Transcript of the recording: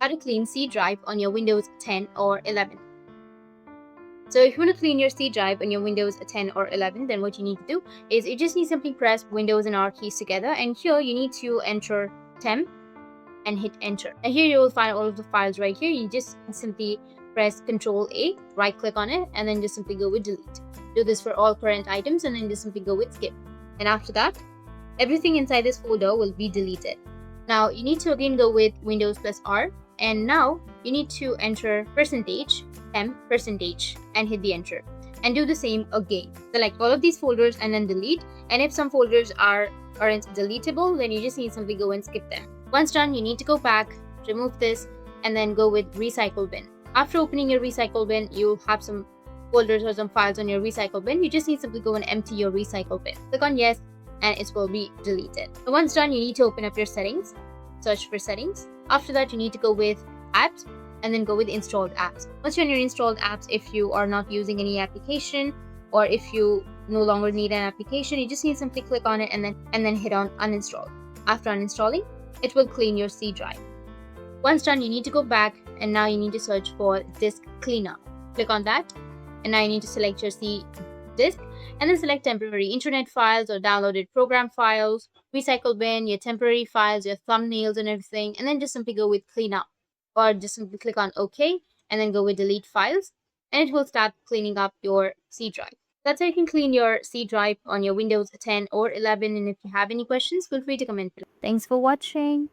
how to clean C drive on your Windows 10 or 11. So if you want to clean your C drive on your Windows 10 or 11, then what you need to do is you just need simply press Windows and R keys together, and here you need to enter temp and hit enter. And here you will find all of the files right here. You just simply press Ctrl A, right click on it, and then just simply go with delete. Do this for all current items and then just simply go with skip. And after that, everything inside this folder will be deleted. Now you need to again go with Windows plus R, and now you need to enter percentage temp percentage and hit the enter, and do the same again. Select all of these folders and then delete, and if some folders aren't deletable, then you just need to simply go and skip them. Once done, you need to go back, remove this, and then go with recycle bin. After opening your recycle bin, you'll have some folders or some files on your recycle bin. You just need to simply go and empty your recycle bin. Click on yes, and it will be deleted. So once done, you need to open up your settings, search for settings. After that, you need to go with apps and then go with installed apps. Once you're in your installed apps, if you are not using any application or if you no longer need an application, you just need to simply click on it and then hit on uninstall. After uninstalling, it will clean your C drive. Once done, you need to go back, and now you need to search for disk cleanup. Click on that, and now you need to select your C disk and then select temporary internet files or downloaded program files, recycle bin, your temporary files, your thumbnails and everything, and then just simply go with cleanup, or just simply click on OK and then go with delete files, and it will start cleaning up your C drive. That's how you can clean your C drive on your Windows 10 or 11, and if you have any questions, feel free to comment below. Thanks for watching.